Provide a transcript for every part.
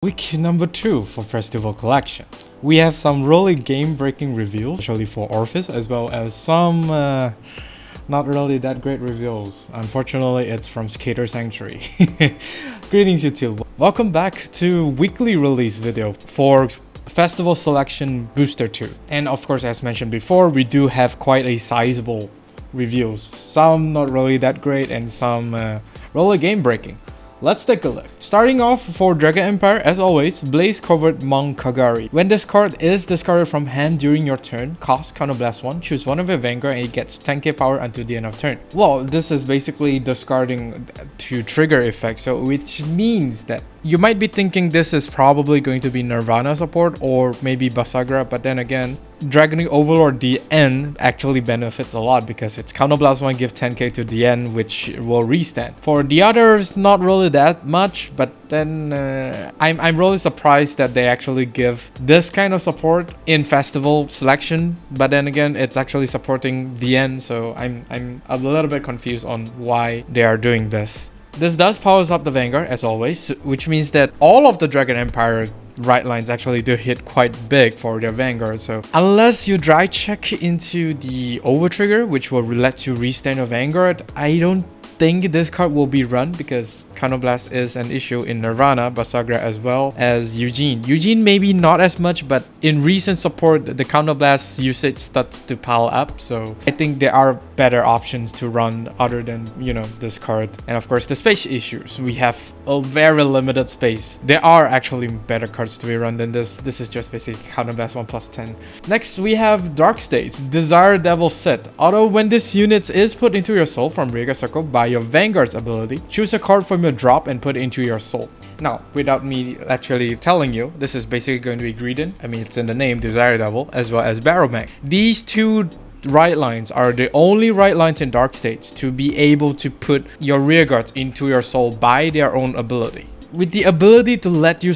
Week number 2 for Festival Collection. We have some really game-breaking reveals, especially for Orfist, as well as some not really that great reveals. Unfortunately, it's from Keter Sanctuary. Greetings YouTube. Welcome back to weekly release video for Festival Selection Booster 2. And of course, as mentioned before, we do have quite a sizable reviews. Some not really that great and some really game-breaking. Let's take a look. Starting off for Dragon Empire, as always, Blaze Covert Monk Kageri. When this card is discarded from hand during your turn, cost Counterblast 1, choose one of your Vanguard and it gets 10k power until the end of turn. Well, this is basically discarding to trigger effect, so which means that you might be thinking this is probably going to be Nirvana support or maybe Basagra, but then again, Dragoning Overlord DN actually benefits a lot because it's Counterblast 1 give 10k to DN, which will restand. For the others, not really that much, but then I'm really surprised that they actually give this kind of support in Festival Selection, but then again, it's actually supporting DN, so I'm a little bit confused on why they are doing this. This does powers up the Vanguard as always, which means that all of the Dragon Empire right lines actually do hit quite big for their Vanguard. So unless you dry check into the over trigger, which will let you restand your Vanguard, I don't think this card will be run because Counterblast is an issue in Nirvana, Basagra as well as Eugene. Eugene maybe not as much, but in recent support, the Counterblast usage starts to pile up. So I think there are better options to run other than, you know, this card. And of course, the space issues. We have a very limited space. There are actually better cards to be run than this. This is just basically Counterblast 1 plus 10. Next, we have Dark States, Desire Devil Sitt. Although when this unit is put into your soul from Regio Circle by your Vanguard's ability, choose a card from your drop and put it into your soul. Now, without me actually telling you, this is basically going to be Greedent. I mean, it's in the name, Desire Devil, as well as Barrowmag. These two right lines are the only right lines in Dark States to be able to put your rearguards into your soul by their own ability. With the ability to let you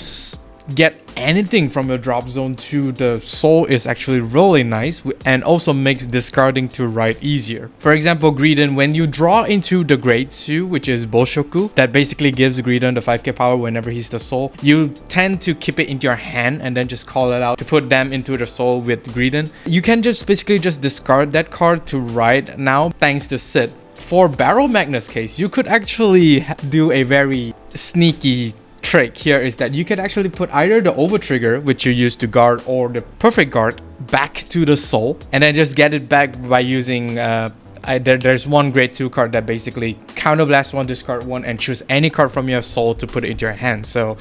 get anything from your drop zone to the soul is actually really nice and also makes discarding to write easier. For example, Greedent, when you draw into the grade 2, which is Bolshoku, that basically gives Greedent the 5k power whenever he's the soul, you tend to keep it into your hand and then just call it out to put them into the soul with Greedent. You can just basically just discard that card to write now thanks to Sitt. For Barrel Magnus case, you could actually do a very sneaky trick here is that you can actually put either the over trigger, which you use to guard, or the perfect guard back to the soul and then just get it back by using there's one grade 2 card that basically Counterblast 1, discard 1 and choose any card from your soul to put it into your hand. So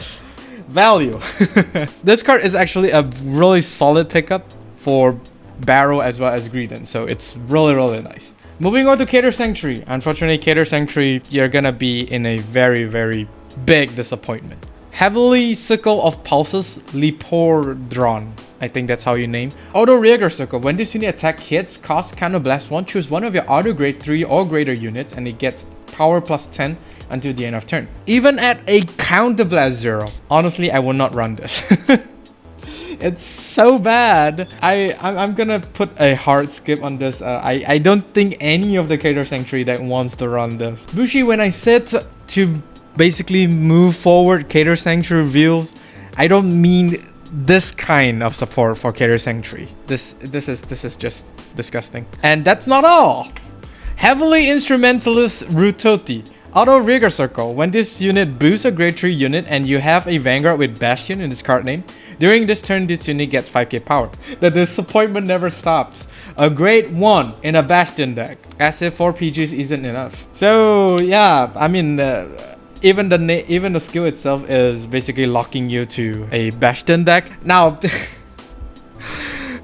value. This card is actually a really solid pickup for Barrow as well as Greedent, so it's really nice. Moving on to Keter Sanctuary. Unfortunately, Keter Sanctuary, you're gonna be in a very big disappointment. Heavily Sickle of Pulses, Lepordron. I think that's how you name. Auto Regio Circle. When this unit attack hits, cost Counterblast 1, choose one of your other grade 3 or greater units and it gets power plus 10 until the end of turn. Even at a Counterblast 0. Honestly, I will not run this. It's so bad. I'm gonna put a hard skip on this. I don't think any of the Keter Sanctuary that wants to run this. Bushi, when I said to basically move forward Keter Sanctuary reveals, I don't mean this kind of support for Keter Sanctuary. This is just disgusting. And that's not all. Heavily Intrumentalist Rutoti. Auto Regio Circle. When this unit boosts a grade 3 unit and you have a Vanguard with Bastion in this card name, during this turn this unit gets 5k power. The disappointment never stops. A grade 1 in a Bastion deck. As if 4 PGs isn't enough. So yeah, I mean even the skill itself is basically locking you to a Bastion deck. Now,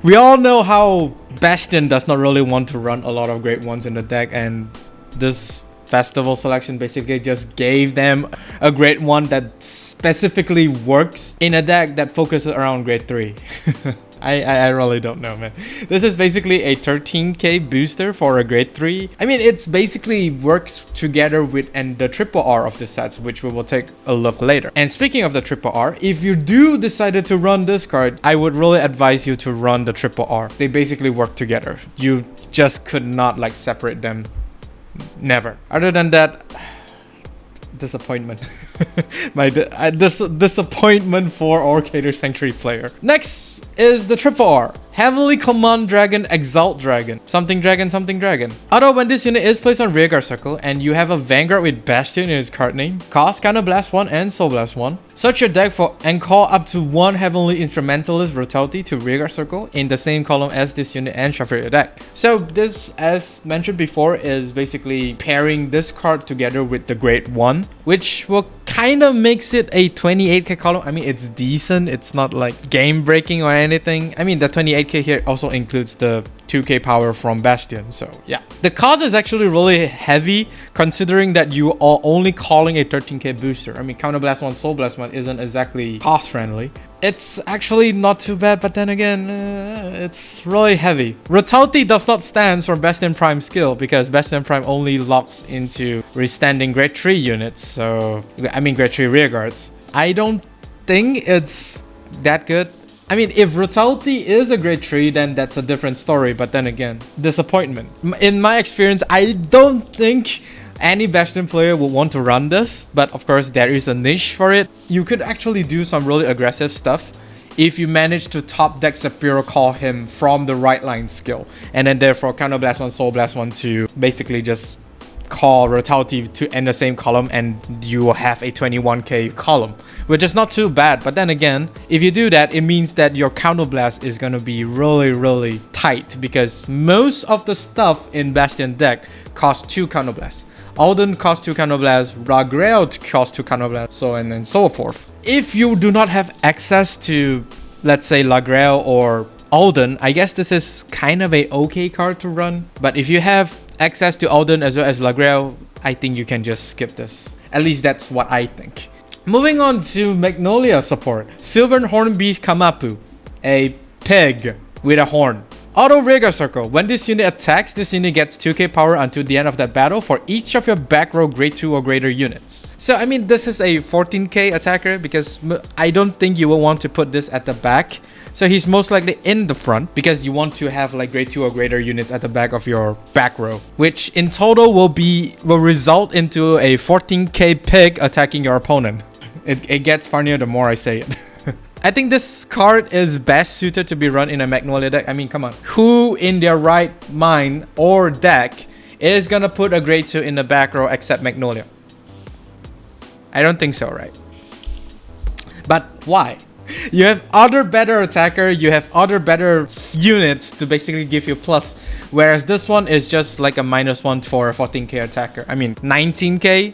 we all know how Bastion does not really want to run a lot of grade 1s in the deck, and this Festival Selection basically just gave them a grade 1 that specifically works in a deck that focuses around grade 3. I really don't know, man. This is basically a 13k booster for a grade 3. I mean, it's basically works together with the triple R of the sets, which we will take a look later. And speaking of the triple R, if you do decided to run this card, I would really advise you to run the triple R. They basically work together. You just could not like separate them. Never. Other than that, disappointment. Disappointment for our Keter Sanctuary player. Next is the triple R. Heavily Command Dragon, Exult Dragon. Something Dragon, something Dragon. Although when this unit is placed on rearguard circle and you have a Vanguard with Bastion in its card name, cost Counterblast 1 and Soul Blast 1. Search your deck for and call up to 1 Heavenly Instrumentalist Rutoti to rearguard circle in the same column as this unit and shuffle your deck. So this, as mentioned before, is basically pairing this card together with the Grade 1, which will kind of makes it a 28k column. I mean, it's decent. It's not like game breaking or anything. I mean, the 28k here also includes the 2k power from Bastion. So yeah, the cost is actually really heavy considering that you are only calling a 13k booster. I mean, Counterblast 1, Soul Blast 1 isn't exactly cost friendly. It's actually not too bad, but then again, it's really heavy. Rutoti does not stand for Bastion Prime skill because Bastion Prime only locks into restanding grade 3 units. So, I mean grade 3 rearguards. I don't think it's that good. I mean, if Rutoti is a grade 3, then that's a different story. But then again, disappointment. In my experience, I don't think any Bastion player will want to run this, but of course there is a niche for it. You could actually do some really aggressive stuff if you manage to top deck Sapiro call him from the right line skill, and then therefore Counterblast 1, Soul Blast 1 to basically just call Rutoti to end the same column, and you will have a 21k column, which is not too bad. But then again, if you do that, it means that your Counterblast is going to be really tight because most of the stuff in Bastion deck costs 2 Counterblasts. Alden costs 2 Counterblast, Regio costs 2 Counterblast, so and then so forth. If you do not have access to, let's say, Regio or Alden, I guess this is kind of a okay card to run. But if you have access to Alden as well as Regio, I think you can just skip this. At least that's what I think. Moving on to Magnolia support. Sylvan Horn Beast Kamapu, a pig with a horn. Auto Rearguard Circle. When this unit attacks, this unit gets 2k power until the end of that battle for each of your back row grade 2 or greater units. So I mean, this is a 14k attacker because I don't think you will want to put this at the back. So he's most likely in the front because you want to have like grade 2 or greater units at the back of your back row, which in total will result into a 14k pig attacking your opponent. It gets funnier the more I say it. I think this card is best suited to be run in a Magnolia deck. I mean, come on. Who in their right mind or deck is gonna put a grade 2 in the back row except Magnolia? I don't think so, right? But why? You have other better attacker, you have other better units to basically give you plus. Whereas this one is just like a -1 for a 14k attacker. I mean, 19k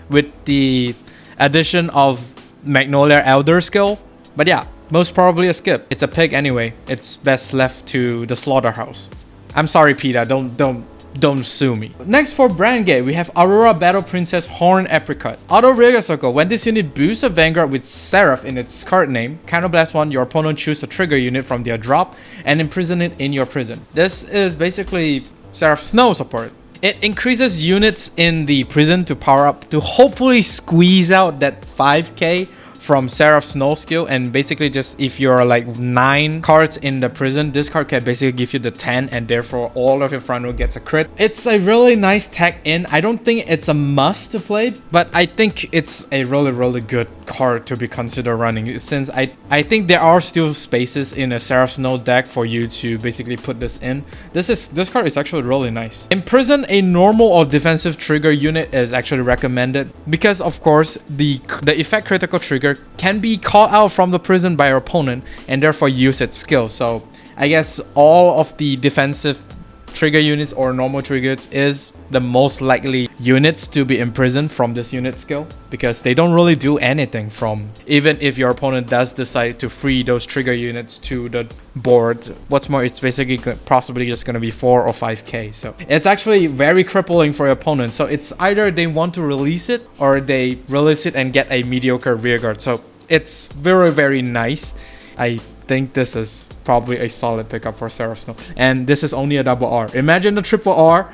with the addition of Magnolia Elder skill. But yeah, most probably a skip. It's a pig anyway. It's best left to the slaughterhouse. I'm sorry, PETA. Don't sue me. Next for Brand Gate, we have Aurora Battle Princess Horn Apricot. Auto Rearguard Circle. When this unit boosts a Vanguard with Seraph in its card name, Counterblast 1, your opponent choose a trigger unit from their drop and imprison it in your prison. This is basically Seraph Snow support. It increases units in the prison to power up to hopefully squeeze out that 5k from Seraph Snow skill, and basically just if you're like 9 cards in the prison, this card can basically give you the 10 and therefore all of your front row gets a crit. It's a really nice tech in. I don't think it's a must to play, but I think it's a really good card to be considered running, since I think there are still spaces in a Seraph Snow deck for you to basically put this in. This card is actually really nice. Imprison a normal or defensive trigger unit is actually recommended because of course the effect critical trigger can be called out from the prison by your opponent and therefore use its skill. So I guess all of the defensive trigger units or normal triggers is the most likely units to be imprisoned from this unit skill, because they don't really do anything from, even if your opponent does decide to free those trigger units to the board. What's more, it's basically possibly just going to be 4 or 5k, so it's actually very crippling for your opponent. So it's either they want to release it or they release it and get a mediocre rearguard. So it's very nice. I think this is probably a solid pickup for Seraph Snow, and this is only a double R. Imagine the triple R.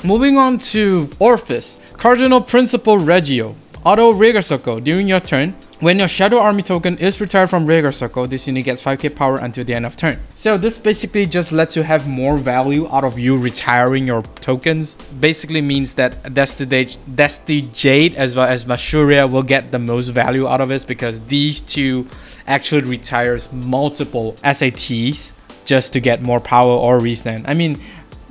Moving on to Orfist. Cardinal Principal Regio. Auto Rearguard Circle. During your turn, When your Shadow Army token is retired from Regio Circle, this unit gets 5k power until the end of turn. So this basically just lets you have more value out of you retiring your tokens. Basically means that Desti Jade as well as Mashuria will get the most value out of it, because these two actually retires multiple SATs just to get more power or resend. I mean,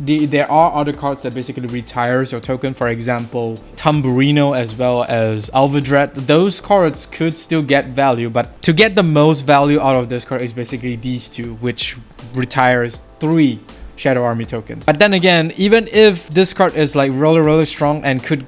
there are other cards that basically retires your token. For example, Tamburino as well as Overdress. Those cards could still get value, but to get the most value out of this card is basically these two, which retires 3 Shadow Army tokens. But then again, even if this card is like really strong and could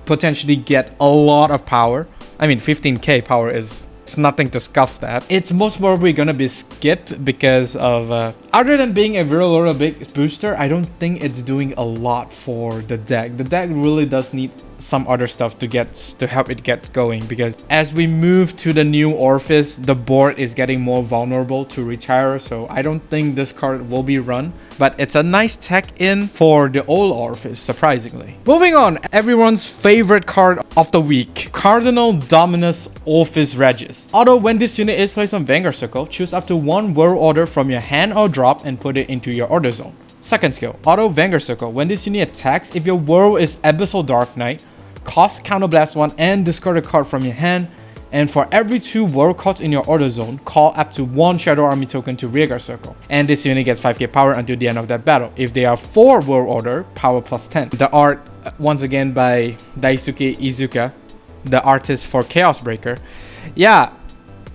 potentially get a lot of power, I mean 15k power is... it's nothing to scuff that. It's most probably gonna be skipped because of other than being a really big booster, I don't think it's doing a lot for the deck. The deck really does need some other stuff to help it get going, because as we move to the new Orfist, the board is getting more vulnerable to retire, so I don't think this card will be run, but it's a nice tech in for the old Orfist, surprisingly. Moving on, everyone's favorite card of the week, Cardinal, Dominus, Orfist, Regis. Although when this unit is placed on Vanguard Circle, choose up to 1 World Order from your hand or drop and put it into your order zone. Second skill, Auto Vanguard Circle. When this unit attacks, if your world is Abyssal Dark Knight, cost Counterblast 1 and discard a card from your hand, and for every 2 world cards in your order zone, call up to 1 Shadow Army token to Regio Circle, and this unit gets 5k power until the end of that battle. If they are 4 world order, power plus 10. The art, once again by Daisuke Izuka, the artist for Chaos Breaker. Yeah,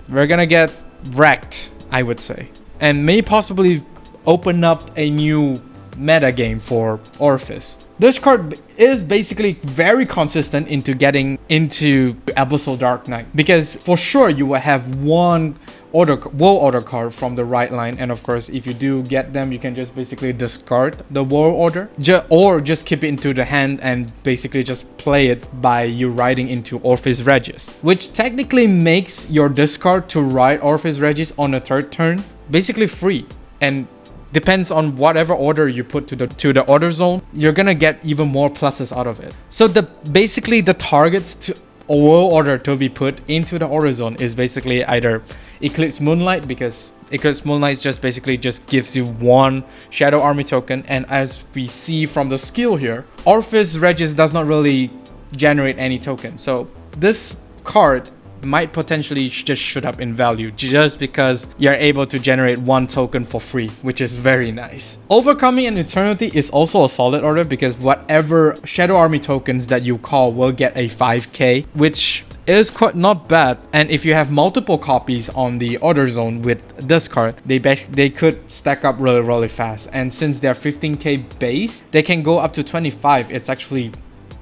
we're gonna get wrecked, I would say, and may possibly open up a new meta game for Orfist. This card is basically very consistent into getting into Abyssal Dark Knight, because for sure you will have 1 world order card from the right line, and of course if you do get them, you can just basically discard the world order or just keep it into the hand and basically just play it by you riding into Orfist Regis, which technically makes your discard to ride Orfist Regis on the 3rd turn basically free, and depends on whatever order you put to the order zone, you're gonna get even more pluses out of it. So basically the targets to a world order to be put into the order zone is basically either Eclipse Moonlight, because Eclipse Moonlight just basically just gives you 1 Shadow Army token, and as we see from the skill here, Orfist Regis does not really generate any token, so this card might potentially just shoot up in value just because you're able to generate 1 token for free, which is very nice. Overcoming an Eternity is also a solid order, because whatever Shadow Army tokens that you call will get a 5k, which is quite not bad. And if you have multiple copies on the order zone with this card, they could stack up really fast, and since they're 15k base, they can go up to 25. It's actually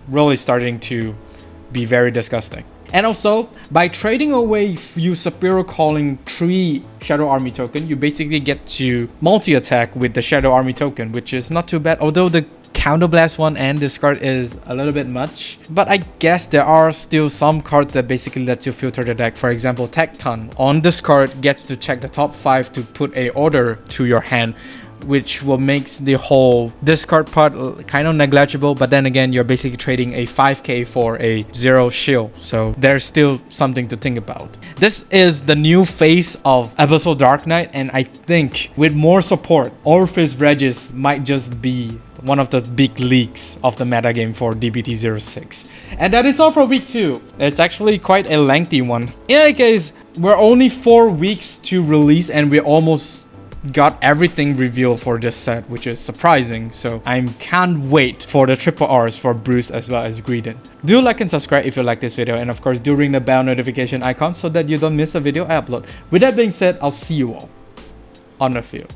really starting to be very disgusting. And also, by trading away you Superior Calling 3 Shadow Army token, you basically get to multi-attack with the Shadow Army token, which is not too bad, although the Counterblast 1 and discard is a little bit much. But I guess there are still some cards that basically let you filter the deck. For example, Tecton on this card gets to check the top 5 to put a order to your hand, which will makes the whole discard part kind of negligible, but then again you're basically trading a 5k for a 0 shield, so there's still something to think about. This is the new face of Abyssal Dark Knight, and I think with more support, Orfist Regis might just be one of the big leaks of the metagame for DBT06. And that is all for week 2. It's actually quite a lengthy one. In any case, we're only 4 weeks to release and we almost got everything revealed for this set, which is surprising, so I can't wait for the triple R's for Bruce as well as Greedon. Do like and subscribe if you like this video, and of course do ring the bell notification icon so that you don't miss a video I upload. With that being said, I'll see you all on the field.